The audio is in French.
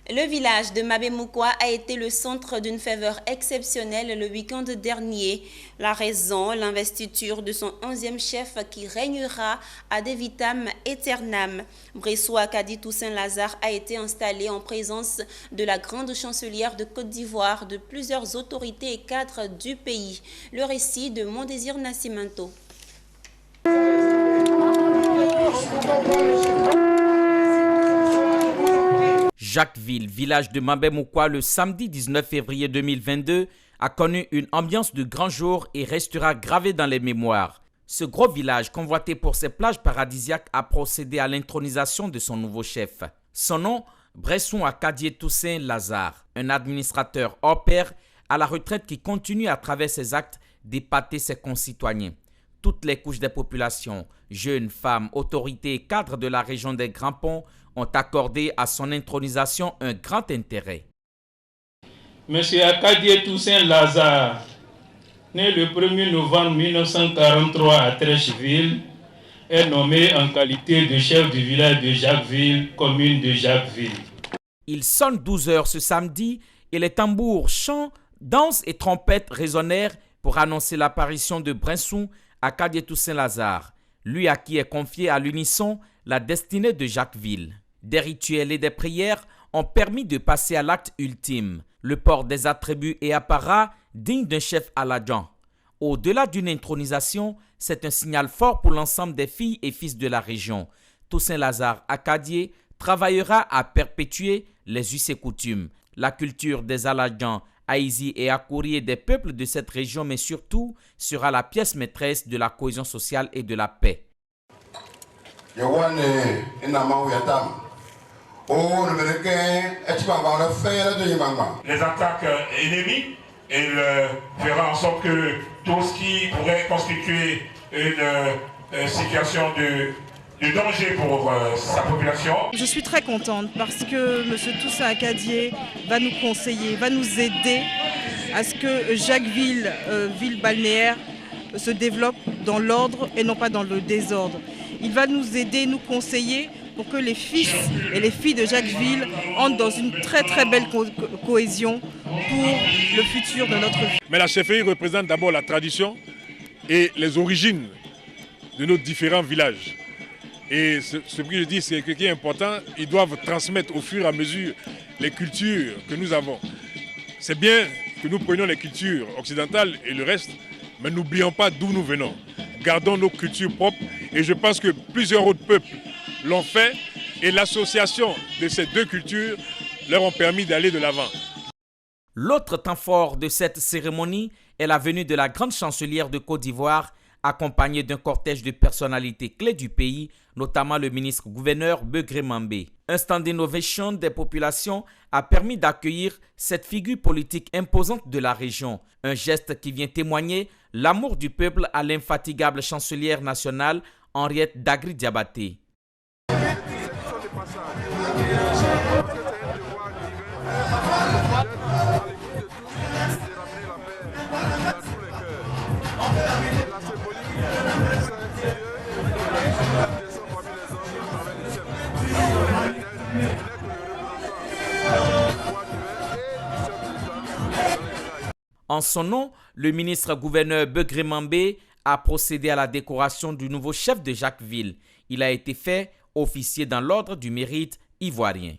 Le village de Mabemoukoua a été le centre d'une faveur exceptionnelle le week-end dernier. La raison, l'investiture de son 11e chef qui régnera ad vitam aeternam. Bressou Akadi Toussaint Lazare a été installé en présence de la grande chancelière de Côte d'Ivoire, de plusieurs autorités et cadres du pays. Le récit de Mon Désir Nascimento. Jacquesville, village de Mabemoukoua, le samedi 19 février 2022, a connu une ambiance de grand jour et restera gravé dans les mémoires. Ce gros village, convoité pour ses plages paradisiaques, a procédé à l'intronisation de son nouveau chef. Son nom, Bressou Akadi Toussaint Lazare, un administrateur hors pair à la retraite qui continue à travers ses actes d'épater ses concitoyens. Toutes les couches des populations, jeunes, femmes, autorités et cadres de la région des Grands Ponts ont accordé à son intronisation un grand intérêt. Monsieur Akadi Toussaint Lazare, né le 1er novembre 1943 à Trècheville, est nommé en qualité de chef du village de Jacquesville, commune de Jacquesville. Il sonne 12 heures ce samedi et les tambours, chants, danses et trompettes résonnèrent pour annoncer l'apparition de Bressou Akadi Toussaint Lazare, lui à qui est confié à l'unisson la destinée de Jacquesville. Des rituels et des prières ont permis de passer à l'acte ultime, le port des attributs et apparats dignes d'un chef aladjan. Au-delà d'une intronisation, c'est un signal fort pour l'ensemble des filles et fils de la région. Toussaint Lazare Akadi travaillera à perpétuer les us et coutumes, la culture des aladjans, Haïzi et Akouri et des peuples de cette région, mais surtout sera la pièce maîtresse de la cohésion sociale et de la paix. Les attaques ennemies, il fera en sorte que tout ce qui pourrait constituer une situation de danger pour sa population. Je suis très contente parce que M. Toussaint Akadi va nous conseiller, va nous aider à ce que Jacquesville, ville balnéaire, se développe dans l'ordre et non pas dans le désordre. Il va nous aider, nous conseiller pour que les fils et les filles de Jacquesville entrent dans une très très belle cohésion pour le futur de notre vie. Mais la chefferie représente d'abord la tradition et les origines de nos différents villages. Et ce que je dis, c'est que ce qui est important, ils doivent transmettre au fur et à mesure les cultures que nous avons. C'est bien que nous prenions les cultures occidentales et le reste, mais n'oublions pas d'où nous venons. Gardons nos cultures propres et je pense que plusieurs autres peuples l'ont fait et l'association de ces deux cultures leur ont permis d'aller de l'avant. L'autre temps fort de cette cérémonie est la venue de la grande chancelière de Côte d'Ivoire, accompagnée d'un cortège de personnalités clés du pays, notamment le ministre-gouverneur Begré Mambé. Un stand d'innovation des populations a permis d'accueillir cette figure politique imposante de la région, un geste qui vient témoigner l'amour du peuple à l'infatigable chancelière nationale Henriette Dagri Diabaté. En son nom, le ministre-gouverneur Begré Mambé a procédé à la décoration du nouveau chef de Jacquesville. Il a été fait officier dans l'ordre du mérite ivoirien.